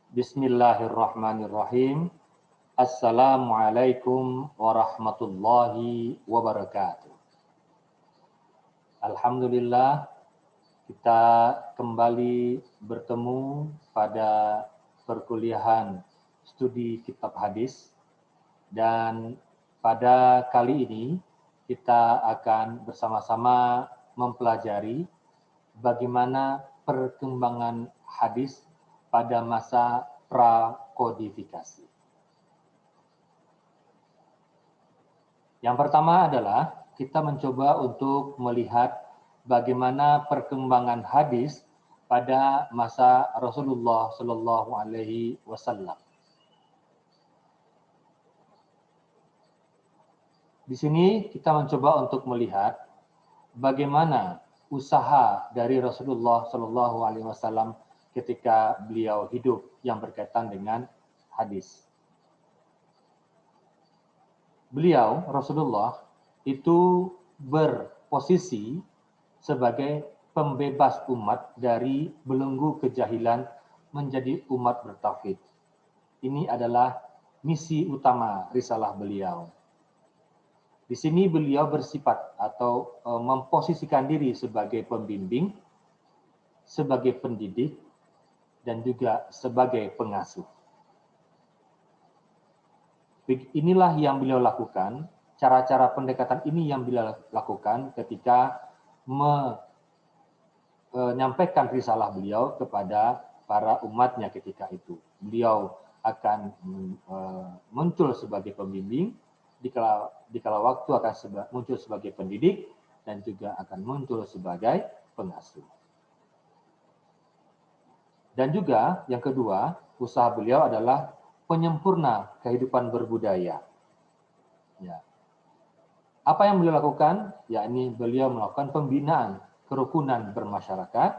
Bismillahirrahmanirrahim. Assalamualaikum warahmatullahi wabarakatuh. Alhamdulillah, kita kembali bertemu pada perkuliahan studi kitab hadis, dan pada kali ini kita akan bersama-sama mempelajari bagaimana perkembangan hadis pada masa prakodifikasi. Yang pertama adalah kita mencoba untuk melihat bagaimana perkembangan hadis pada masa Rasulullah Shallallahu Alaihi Wasallam. Di sini kita mencoba untuk melihat bagaimana usaha dari Rasulullah Shallallahu Alaihi Wasallam ketika beliau hidup yang berkaitan dengan hadis. Beliau, Rasulullah, itu berposisi sebagai pembebas umat dari belenggu kejahilan menjadi umat bertauhid. Ini adalah misi utama risalah beliau. Di sini beliau bersifat atau memposisikan diri sebagai pembimbing, sebagai pendidik, dan juga sebagai pengasuh. Inilah yang beliau lakukan, cara-cara pendekatan ini yang beliau lakukan ketika menyampaikan risalah beliau kepada para umatnya ketika itu. Beliau akan muncul sebagai pembimbing, dikala waktu akan muncul sebagai pendidik, dan juga akan muncul sebagai pengasuh. Dan juga yang kedua, usaha beliau adalah penyempurna kehidupan berbudaya. Ya. Apa yang beliau lakukan? Yakni beliau melakukan pembinaan kerukunan bermasyarakat,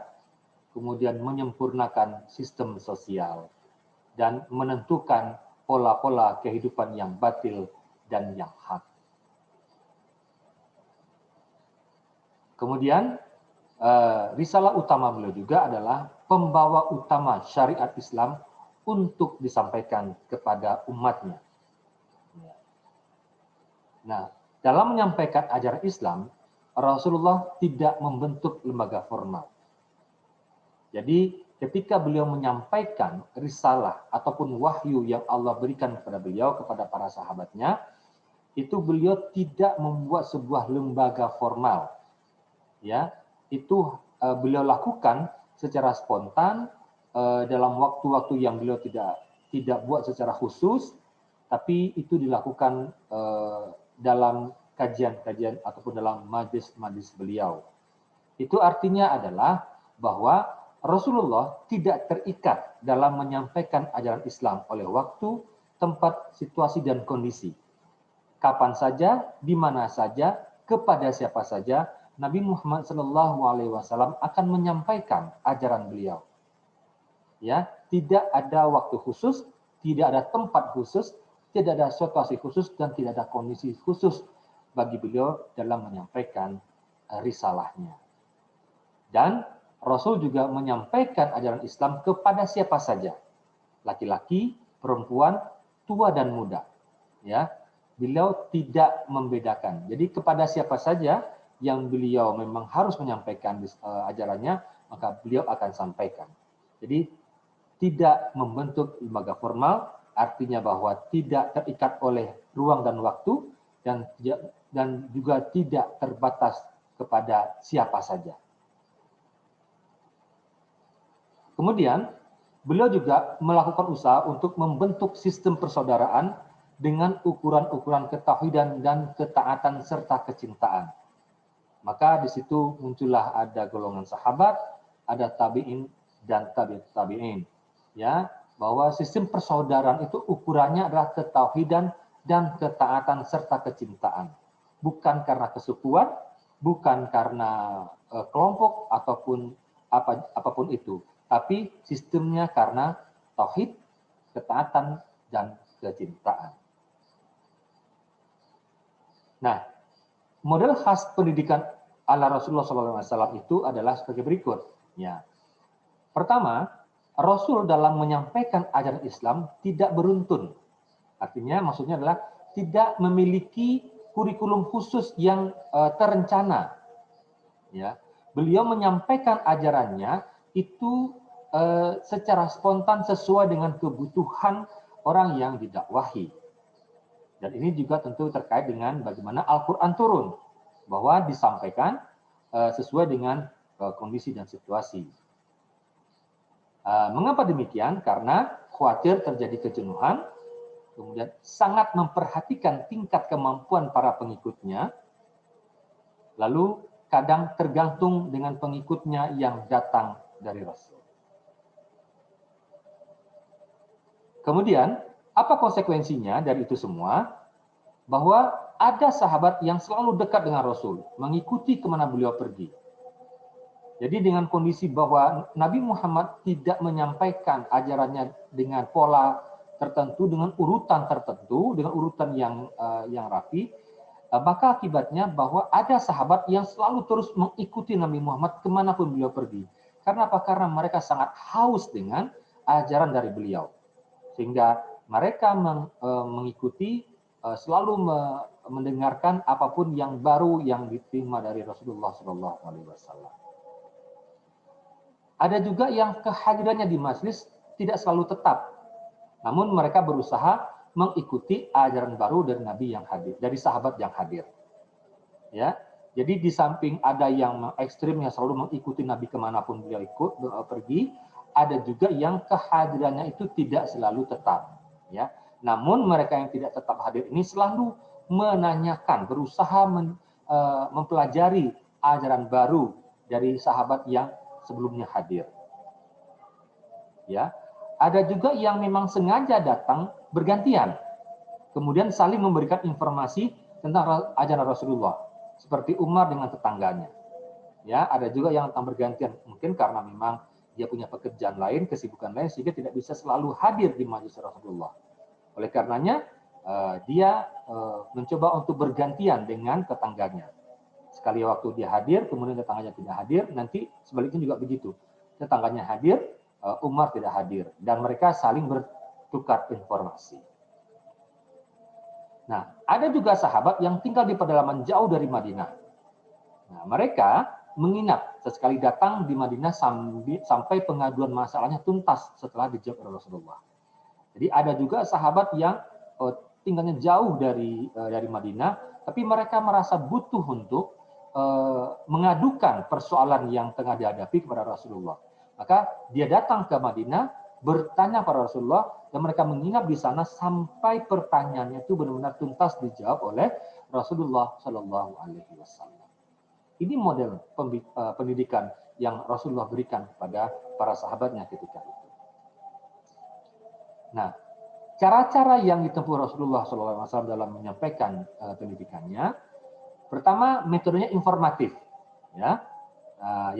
kemudian menyempurnakan sistem sosial, dan menentukan pola-pola kehidupan yang batil dan yang hak. Kemudian, risalah utama beliau juga adalah pembawa utama syariat Islam untuk disampaikan kepada umatnya. Nah, dalam menyampaikan ajaran Islam, Rasulullah tidak membentuk lembaga formal. Jadi, ketika beliau menyampaikan risalah ataupun wahyu yang Allah berikan kepada beliau, kepada para sahabatnya, itu beliau tidak membuat sebuah lembaga formal. Ya, itu beliau lakukan secara spontan dalam waktu-waktu yang beliau tidak buat secara khusus, tapi itu dilakukan dalam kajian-kajian ataupun dalam majlis-majlis beliau. Itu artinya adalah bahwa Rasulullah tidak terikat dalam menyampaikan ajaran Islam oleh waktu, tempat, situasi, dan kondisi. Kapan saja, di mana saja, kepada siapa saja, Nabi Muhammad SAW akan menyampaikan ajaran beliau. Ya, tidak ada waktu khusus, tidak ada tempat khusus, tidak ada situasi khusus, dan tidak ada kondisi khusus bagi beliau dalam menyampaikan risalahnya. Dan Rasul juga menyampaikan ajaran Islam kepada siapa saja, laki-laki, perempuan, tua dan muda. Ya, beliau tidak membedakan. Jadi kepada siapa saja yang beliau memang harus menyampaikan ajarannya, maka beliau akan sampaikan. Jadi tidak membentuk lembaga formal, artinya bahwa tidak terikat oleh ruang dan waktu, dan juga tidak terbatas kepada siapa saja. Kemudian, beliau juga melakukan usaha untuk membentuk sistem persaudaraan dengan ukuran-ukuran ketauhidan dan ketaatan serta kecintaan. Maka di situ muncullah ada golongan sahabat, ada tabi'in dan tabi'in. Ya, bahwa sistem persaudaraan itu ukurannya adalah ketauhidan dan ketaatan serta kecintaan. Bukan karena kesukuan, bukan karena kelompok ataupun apapun itu, tapi sistemnya karena tauhid, ketaatan, dan kecintaan. Nah, model khas pendidikan ala Rasulullah SAW itu adalah sebagai berikut. Ya. Pertama, Rasul dalam menyampaikan ajaran Islam tidak beruntun. Artinya maksudnya adalah tidak memiliki kurikulum khusus yang terencana. Ya, beliau menyampaikan ajarannya itu secara spontan sesuai dengan kebutuhan orang yang didakwahi. Dan ini juga tentu terkait dengan bagaimana Al-Quran turun, bahwa disampaikan sesuai dengan kondisi dan situasi. Mengapa demikian? Karena khawatir terjadi kejenuhan, kemudian sangat memperhatikan tingkat kemampuan para pengikutnya, lalu kadang tergantung dengan pengikutnya yang datang dari Rasul. Kemudian, apa konsekuensinya dari itu semua? Bahwa ada sahabat yang selalu dekat dengan Rasul, mengikuti kemana beliau pergi. Jadi dengan kondisi bahwa Nabi Muhammad tidak menyampaikan ajarannya dengan pola tertentu, dengan urutan tertentu, dengan urutan yang rapi, maka akibatnya bahwa ada sahabat yang selalu terus mengikuti Nabi Muhammad kemanapun beliau pergi. Karena apa? Karena mereka sangat haus dengan ajaran dari beliau. Sehingga mereka mengikuti, selalu mendengarkan apapun yang baru yang diterima dari Rasulullah SAW. Ada juga yang kehadirannya di majelis tidak selalu tetap, namun mereka berusaha mengikuti ajaran baru dari Nabi yang hadir, dari sahabat yang hadir. Ya, jadi di samping ada yang ekstrim yang selalu mengikuti Nabi kemanapun beliau pergi, ada juga yang kehadirannya itu tidak selalu tetap. Ya, namun mereka yang tidak tetap hadir ini selalu menanyakan, berusaha mempelajari ajaran baru dari sahabat yang sebelumnya hadir. Ya, ada juga yang memang sengaja datang bergantian, kemudian saling memberikan informasi tentang ajaran Rasulullah, seperti Umar dengan tetangganya. Ya, ada juga yang datang bergantian, mungkin karena memang dia punya pekerjaan lain, kesibukan lain, sehingga tidak bisa selalu hadir di majelis Rasulullah. Oleh karenanya, dia mencoba untuk bergantian dengan tetangganya. Sekali waktu dia hadir, kemudian tetangganya tidak hadir, nanti sebaliknya juga begitu. Tetangganya hadir, Umar tidak hadir, dan mereka saling bertukar informasi. Nah, ada juga sahabat yang tinggal di pedalaman jauh dari Madinah. Nah, mereka menginap sesekali datang di Madinah sampai pengaduan masalahnya tuntas setelah dijawab oleh Rasulullah. Jadi ada juga sahabat yang tinggalnya jauh dari Madinah, tapi mereka merasa butuh untuk mengadukan persoalan yang tengah dihadapi kepada Rasulullah. Maka dia datang ke Madinah, bertanya pada Rasulullah, dan mereka menginap di sana sampai pertanyaannya itu benar-benar tuntas dijawab oleh Rasulullah Shallallahu Alaihi Wasallam. Ini model pendidikan yang Rasulullah berikan kepada para sahabatnya ketika itu. Nah, cara-cara yang ditempuh Rasulullah SAW dalam menyampaikan pendidikannya, pertama, metodenya informatif, ya,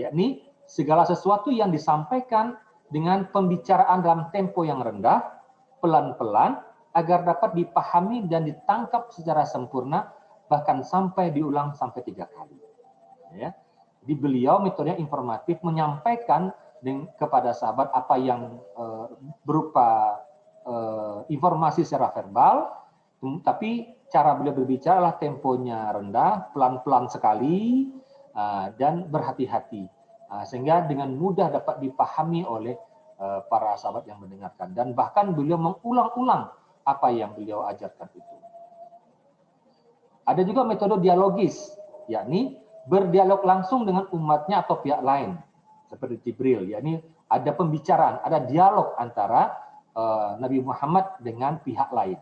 yakni segala sesuatu yang disampaikan dengan pembicaraan dalam tempo yang rendah, pelan-pelan, agar dapat dipahami dan ditangkap secara sempurna, bahkan sampai diulang sampai 3 kali. Ya. Jadi beliau metodenya informatif, menyampaikan kepada sahabat apa yang berupa informasi secara verbal, tapi cara beliau berbicara adalah temponya rendah, pelan-pelan sekali, dan berhati-hati, sehingga dengan mudah dapat dipahami oleh para sahabat yang mendengarkan, dan bahkan beliau mengulang-ulang apa yang beliau ajarkan itu. Ada juga metode dialogis, yakni berdialog langsung dengan umatnya atau pihak lain, seperti Jibril, yakni ada pembicaraan, ada dialog antara Nabi Muhammad dengan pihak lain.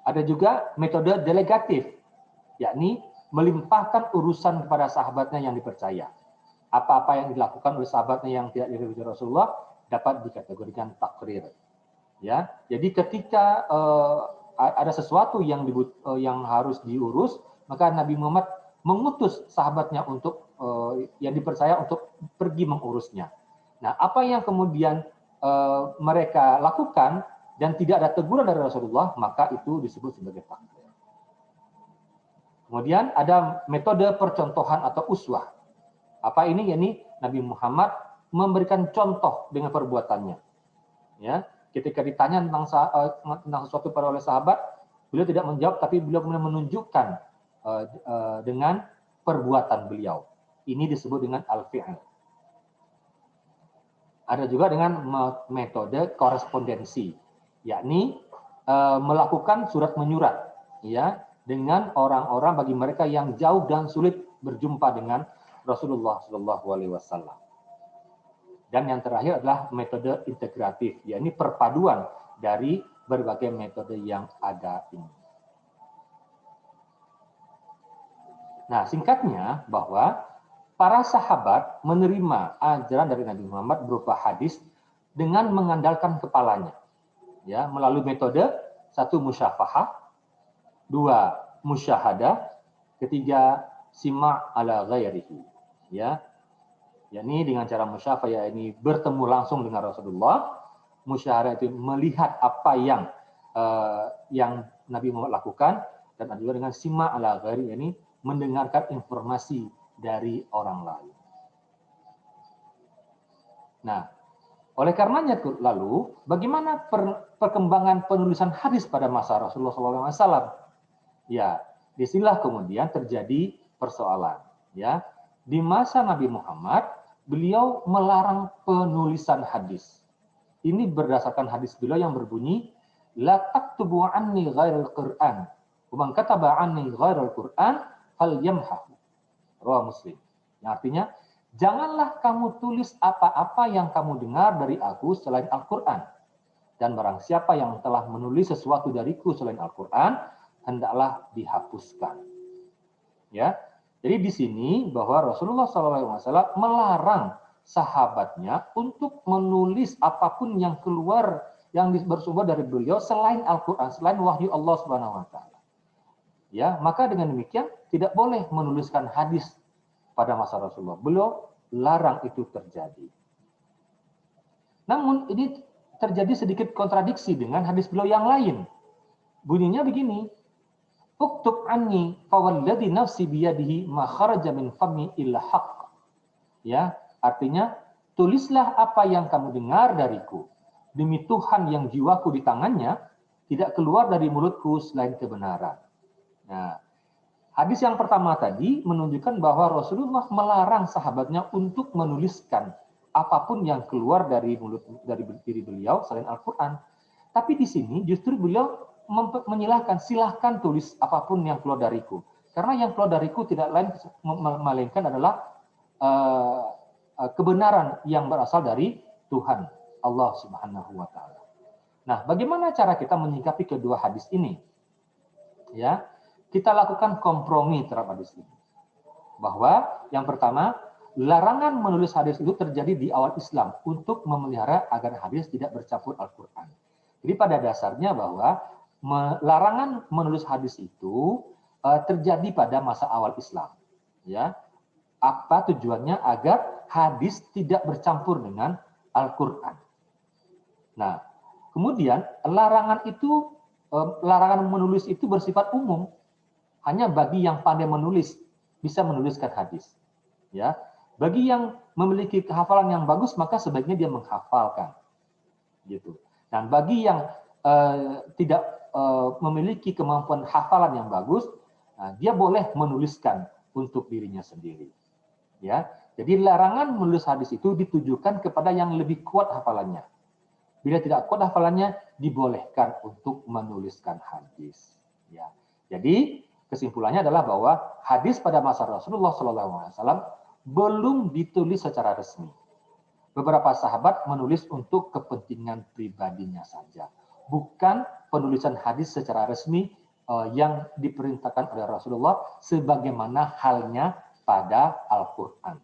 Ada juga metode delegatif, yakni melimpahkan urusan kepada sahabatnya yang dipercaya. Apa-apa yang dilakukan oleh sahabatnya yang tidak diridhoi Rasulullah dapat dikategorikan takrir. Ya, jadi ketika ada sesuatu yang harus diurus, maka Nabi Muhammad mengutus sahabatnya untuk yang dipercaya untuk pergi mengurusnya. Nah, apa yang kemudian mereka lakukan dan tidak ada teguran dari Rasulullah, maka itu disebut sebagai takdir. Kemudian ada metode percontohan atau uswah. Apa ini? Yakni Nabi Muhammad memberikan contoh dengan perbuatannya. Ya, ketika ditanya tentang sesuatu pada oleh sahabat, beliau tidak menjawab, tapi beliau kemudian menunjukkan dengan perbuatan beliau. Ini disebut dengan al-fi'l. Ada juga dengan metode korespondensi, yakni melakukan surat menyurat, ya, dengan orang-orang bagi mereka yang jauh dan sulit berjumpa dengan Rasulullah SAW. Dan yang terakhir adalah metode integratif, yakni perpaduan dari berbagai metode yang ada ini. Nah, singkatnya bahwa para sahabat menerima ajaran dari Nabi Muhammad berupa hadis dengan mengandalkan kepalanya, ya, melalui metode satu musyafahah, dua musyahadah, ketiga sima' ala ghairihi, ya, yakni dengan cara musyafahah ini bertemu langsung dengan Rasulullah, musyahadah itu melihat apa yang Nabi Muhammad lakukan, dan juga dengan sima' ala ghairihi ini mendengarkan informasi dari orang lain. Nah, oleh karenanya lalu, bagaimana perkembangan penulisan hadis pada masa Rasulullah SAW? Ya, disinilah kemudian terjadi persoalan. Ya, di masa Nabi Muhammad, beliau melarang penulisan hadis. Ini berdasarkan hadis beliau yang berbunyi, la taktubu anni ghairal Qur'an, wa man kataba anni ghairal Qur'an falyamhahu. Riwayat Muslim. Yang artinya, janganlah kamu tulis apa-apa yang kamu dengar dari aku selain Al-Quran. Dan barang siapa yang telah menulis sesuatu dariku selain Al-Quran, hendaklah dihapuskan. Ya, jadi di sini bahwa Rasulullah SAW melarang sahabatnya untuk menulis apapun yang keluar, yang bersumber dari beliau selain Al-Quran, selain wahyu Allah SWT. Ya, maka dengan demikian tidak boleh menuliskan hadis pada masa Rasulullah. Beliau larang itu terjadi. Namun ini terjadi sedikit kontradiksi dengan hadis beliau yang lain. Bunyinya begini, uktub anni fawalladhi nafsi biyadihi ma kharaja min fammi illa haqq. Ya, artinya tulislah apa yang kamu dengar dariku. Demi Tuhan yang jiwaku di tangannya, tidak keluar dari mulutku selain kebenaran. Nah, hadis yang pertama tadi menunjukkan bahwa Rasulullah melarang sahabatnya untuk menuliskan apapun yang keluar dari diri beliau selain Al-Quran. Tapi di sini justru beliau menyilahkan, silahkan tulis apapun yang keluar dariku. Karena yang keluar dariku tidak lain melainkan adalah kebenaran yang berasal dari Tuhan Allah Subhanahu wa taala. Nah, bagaimana cara kita menyikapi kedua hadis ini? Ya, kita lakukan kompromi terhadap hadis ini. Bahwa yang pertama, larangan menulis hadis itu terjadi di awal Islam untuk memelihara agar hadis tidak bercampur Al-Quran. Jadi pada dasarnya bahwa larangan menulis hadis itu terjadi pada masa awal Islam. Ya, apa tujuannya? Agar hadis tidak bercampur dengan Al-Quran. Nah, kemudian larangan menulis itu bersifat umum. Hanya bagi yang pandai menulis bisa menuliskan hadis. Ya, bagi yang memiliki kehafalan yang bagus maka sebaiknya dia menghafalkan. Gitu. Dan bagi yang tidak memiliki kemampuan hafalan yang bagus, dia boleh menuliskan untuk dirinya sendiri. Ya, jadi larangan menulis hadis itu ditujukan kepada yang lebih kuat hafalannya. Bila tidak kuat hafalannya, dibolehkan untuk menuliskan hadis. Ya, jadi kesimpulannya adalah bahwa hadis pada masa Rasulullah SAW belum ditulis secara resmi. Beberapa sahabat menulis untuk kepentingan pribadinya saja, bukan penulisan hadis secara resmi yang diperintahkan oleh Rasulullah sebagaimana halnya pada Al-Quran.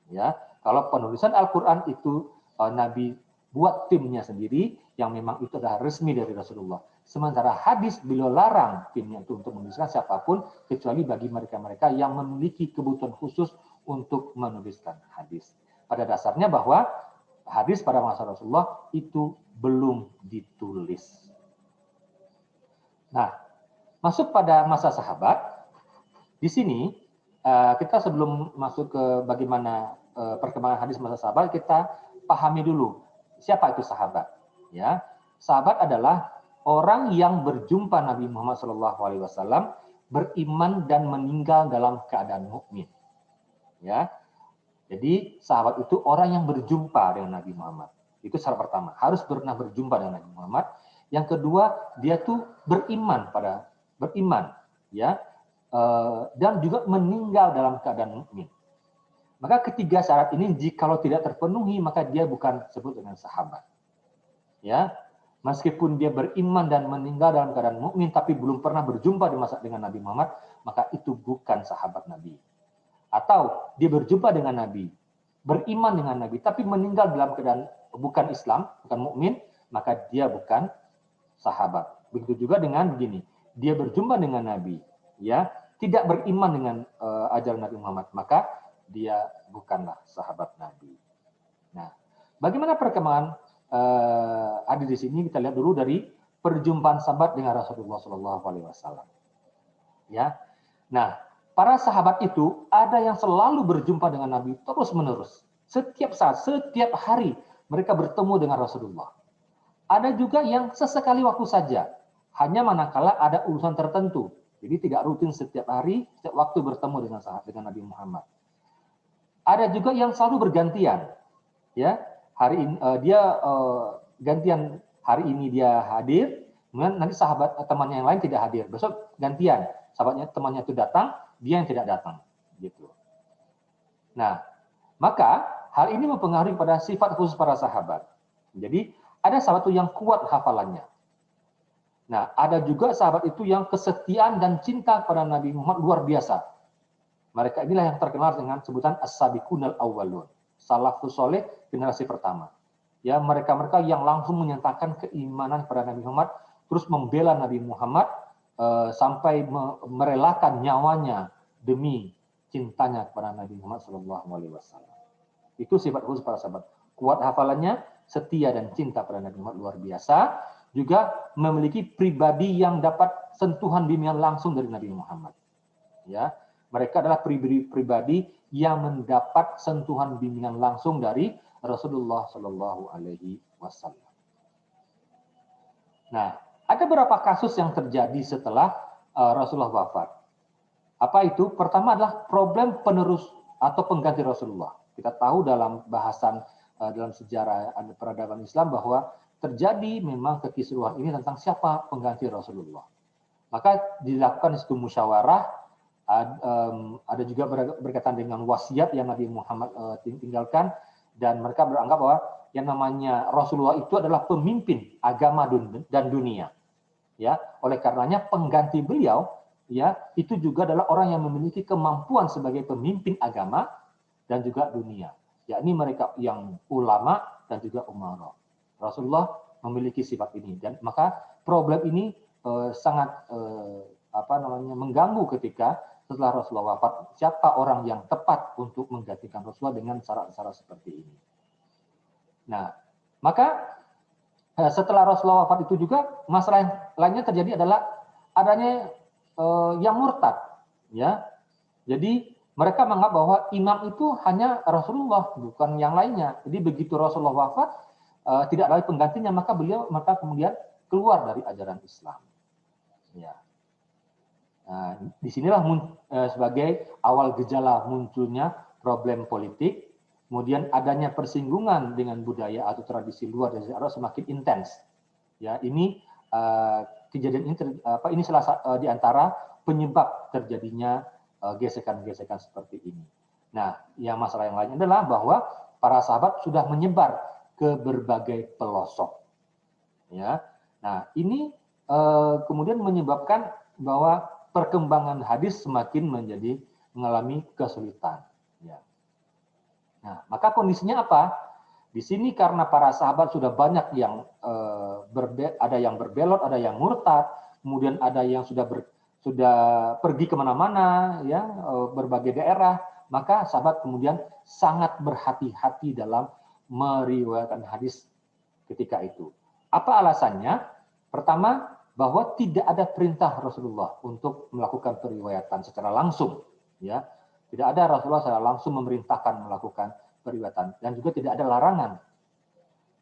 Ya, kalau penulisan Al-Quran itu Nabi buat timnya sendiri yang memang itu adalah resmi dari Rasulullah. Sementara hadis beliau larang timnya untuk menuliskan siapapun kecuali bagi mereka-mereka yang memiliki kebutuhan khusus untuk menuliskan hadis. Pada dasarnya bahwa hadis pada masa Rasulullah itu belum ditulis. Nah, masuk pada masa sahabat, di sini kita sebelum masuk ke bagaimana perkembangan hadis masa sahabat, kita pahami dulu siapa itu sahabat. Ya, sahabat adalah orang yang berjumpa Nabi Muhammad SAW, beriman dan meninggal dalam keadaan mukmin. Ya, jadi sahabat itu orang yang berjumpa dengan Nabi Muhammad. Itu syarat pertama, harus pernah berjumpa dengan Nabi Muhammad. Yang kedua, dia tuh beriman, ya, dan juga meninggal dalam keadaan mukmin. Maka ketiga syarat ini jikalau tidak terpenuhi, maka dia bukan disebut dengan sahabat. Ya, meskipun dia beriman dan meninggal dalam keadaan mukmin, tapi belum pernah berjumpa dengan Nabi Muhammad, maka itu bukan sahabat Nabi. Atau dia berjumpa dengan Nabi, beriman dengan Nabi, tapi meninggal dalam keadaan bukan Islam, bukan mukmin, maka dia bukan sahabat. Begitu juga dengan begini, dia berjumpa dengan Nabi, ya, tidak beriman dengan ajaran Nabi Muhammad, maka dia bukanlah sahabat Nabi. Nah, bagaimana perkembangan hadis di sini? Kita lihat dulu dari perjumpaan sahabat dengan Rasulullah SAW. Ya, nah, para sahabat itu ada yang selalu berjumpa dengan Nabi terus-menerus. Setiap saat, setiap hari mereka bertemu dengan Rasulullah. Ada juga yang sesekali waktu saja, hanya manakala ada urusan tertentu. Jadi tidak rutin setiap hari, setiap waktu bertemu dengan Nabi Muhammad. Ada juga yang selalu bergantian. Ya, hari ini gantian, hari ini dia hadir, kemudian nanti sahabat temannya yang lain tidak hadir. Besok gantian, temannya itu datang, dia yang tidak datang, gitu. Nah, maka hal ini mempengaruhi pada sifat khusus para sahabat. Jadi ada sahabat itu yang kuat hafalannya. Nah, ada juga sahabat itu yang kesetiaan dan cinta kepada Nabi Muhammad luar biasa. Mereka inilah yang terkenal dengan sebutan as-sabiqunal awwalun, salafus saleh generasi pertama. Ya, mereka-mereka yang langsung menyatakan keimanan kepada Nabi Muhammad, terus membela Nabi Muhammad sampai merelakan nyawanya demi cintanya kepada Nabi Muhammad SAW. Itu sifat khusus para sahabat. Kuat hafalannya, setia dan cinta pada Nabi Muhammad luar biasa. Juga memiliki pribadi yang dapat sentuhan bimbingan langsung dari Nabi Muhammad. Ya, mereka adalah pribadi yang mendapat sentuhan bimbingan langsung dari Rasulullah Shallallahu Alaihi Wasallam. Nah, ada beberapa kasus yang terjadi setelah Rasulullah wafat. Apa itu? Pertama adalah problem penerus atau pengganti Rasulullah. Kita tahu dalam bahasan dalam sejarah peradaban Islam bahwa terjadi memang kekisruhan ini tentang siapa pengganti Rasulullah. Maka dilakukan itu musyawarah, ada juga berkaitan dengan wasiat yang Nabi Muhammad tinggalkan, dan mereka beranggap bahwa yang namanya Rasulullah itu adalah pemimpin agama dan dunia. Ya, oleh karenanya pengganti beliau, ya, itu juga adalah orang yang memiliki kemampuan sebagai pemimpin agama dan juga dunia. Yakni mereka yang ulama dan juga umara. Rasulullah memiliki sifat ini, dan maka problem ini sangat mengganggu ketika setelah Rasulullah wafat, siapa orang yang tepat untuk menggantikan Rasulullah dengan cara-cara seperti ini. Nah, maka setelah Rasulullah wafat itu juga masalah yang lainnya terjadi adalah adanya yang murtad, ya. Jadi mereka menganggap bahwa imam itu hanya Rasulullah, bukan yang lainnya. Jadi begitu Rasulullah wafat, tidak ada penggantinya, maka kemudian keluar dari ajaran Islam. Ya. Nah, disinilah sebagai awal gejala munculnya problem politik. Kemudian adanya persinggungan dengan budaya atau tradisi luar dari Arab semakin intens. Ya, ini kejadian ini salah di antara penyebab terjadinya gesekan-gesekan seperti ini. Nah, yang masalah yang lain adalah bahwa para sahabat sudah menyebar ke berbagai pelosok. Ya, nah ini kemudian menyebabkan bahwa perkembangan hadis semakin mengalami kesulitan. Ya. Nah, maka kondisinya apa? Di sini karena para sahabat sudah banyak yang ada yang berbelot, ada yang murtad, kemudian ada yang sudah pergi kemana-mana, ya, berbagai daerah, maka sahabat kemudian sangat berhati-hati dalam meriwayatkan hadis ketika itu. Apa alasannya? Pertama, bahwa tidak ada perintah Rasulullah untuk melakukan periwayatan secara langsung, ya. Tidak ada Rasulullah secara langsung memerintahkan melakukan periwayatan dan juga tidak ada larangan.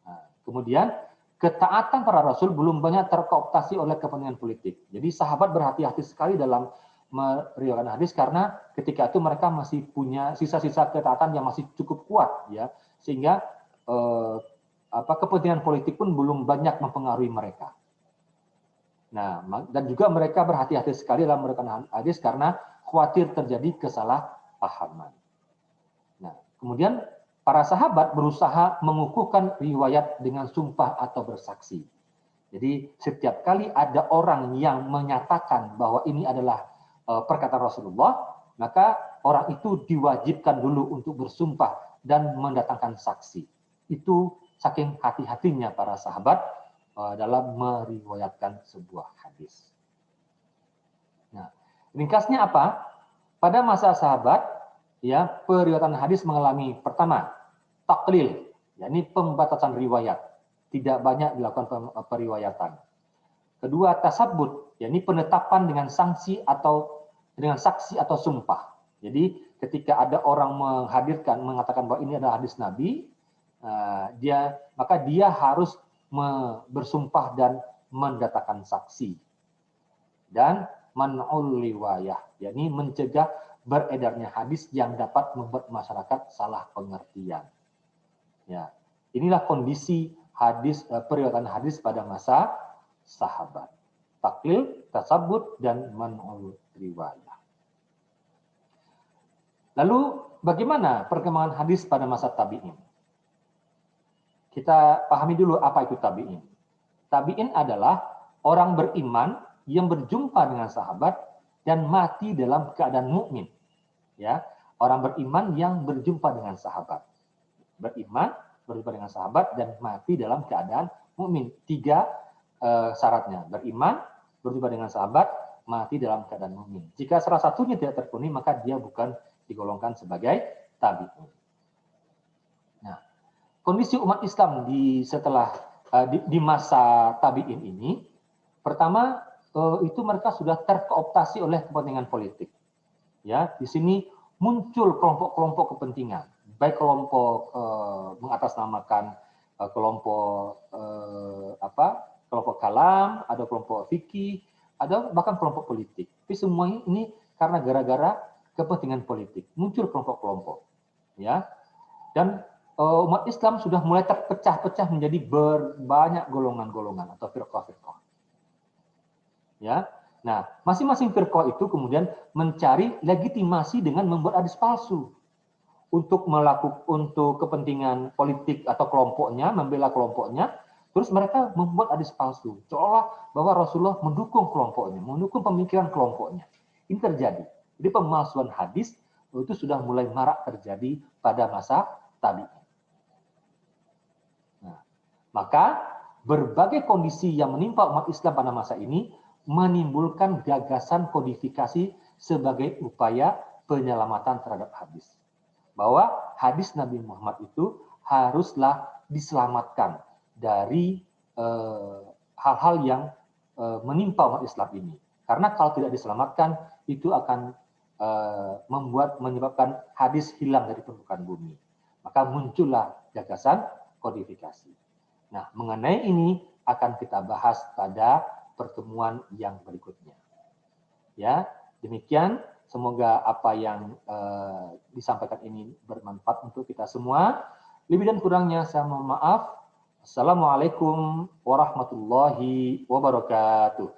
Nah, kemudian ketaatan para rasul belum banyak terkooptasi oleh kepentingan politik. Jadi sahabat berhati-hati sekali dalam meriwayatkan hadis karena ketika itu mereka masih punya sisa-sisa ketaatan yang masih cukup kuat, ya, sehingga kepentingan politik pun belum banyak mempengaruhi mereka. Nah, dan juga mereka berhati-hati sekali dalam meriwayatkan hadis karena khawatir terjadi kesalahpahaman. Nah, kemudian para sahabat berusaha mengukuhkan riwayat dengan sumpah atau bersaksi. Jadi setiap kali ada orang yang menyatakan bahwa ini adalah perkataan Rasulullah, maka orang itu diwajibkan dulu untuk bersumpah dan mendatangkan saksi. Itu saking hati-hatinya para sahabat dalam meriwayatkan sebuah hadis. Nah, ringkasnya apa? Pada masa sahabat, ya, periwayatan hadis mengalami pertama taklil, yakni pembatasan riwayat, tidak banyak dilakukan periwayatan. Kedua, tasabbut, yakni penetapan dengan sanksi atau dengan saksi atau sumpah. Jadi ketika ada orang mengatakan bahwa ini adalah hadis Nabi, maka dia harus bersumpah dan mendatangkan saksi. Dan man'ul riwayah, yakni mencegah beredarnya hadis yang dapat membuat masyarakat salah pengertian. Ya, inilah kondisi periwayatan hadis pada masa sahabat. Taklil, tasabbut, dan man'ul riwayah. Lalu bagaimana perkembangan hadis pada masa tabi'in? Kita pahami dulu apa itu tabi'in. Tabi'in adalah orang beriman yang berjumpa dengan sahabat dan mati dalam keadaan mukmin. Ya, orang beriman yang berjumpa dengan sahabat. Beriman, berjumpa dengan sahabat, dan mati dalam keadaan mukmin. 3 syaratnya: beriman, berjumpa dengan sahabat, mati dalam keadaan mukmin. Jika salah satunya tidak terpenuhi, maka dia bukan digolongkan sebagai tabi'in. Nah, kondisi umat Islam di masa tabi'in ini, pertama itu mereka sudah terkooptasi oleh kepentingan politik. Ya, di sini muncul kelompok-kelompok kepentingan, baik kelompok mengatasnamakan kelompok kalam, ada kelompok fikih, ada bahkan kelompok politik. Tapi semua ini karena gara-gara kepentingan politik muncul kelompok-kelompok, ya. Dan umat Islam sudah mulai terpecah-pecah menjadi banyak golongan-golongan atau firqah-firqah. Ya. Nah, masing-masing firqah itu kemudian mencari legitimasi dengan membuat hadis palsu untuk kepentingan politik atau kelompoknya, membela kelompoknya. Terus mereka membuat hadis palsu, seolah bahwa Rasulullah mendukung kelompoknya, mendukung pemikiran kelompoknya. Ini terjadi. Jadi pemalsuan hadis itu sudah mulai marak terjadi pada masa tabi'in. Nah, maka berbagai kondisi yang menimpa umat Islam pada masa ini menimbulkan gagasan kodifikasi sebagai upaya penyelamatan terhadap hadis. Bahwa hadis Nabi Muhammad itu haruslah diselamatkan dari hal-hal yang menimpa umat Islam ini. Karena kalau tidak diselamatkan, itu akan menyebabkan hadis hilang dari permukaan bumi. Maka muncullah gagasan kodifikasi. Nah, mengenai ini akan kita bahas pada pertemuan yang berikutnya. Ya, demikian. Semoga apa yang disampaikan ini bermanfaat untuk kita semua. Lebih dan kurangnya saya mohon maaf. Assalamualaikum warahmatullahi wabarakatuh.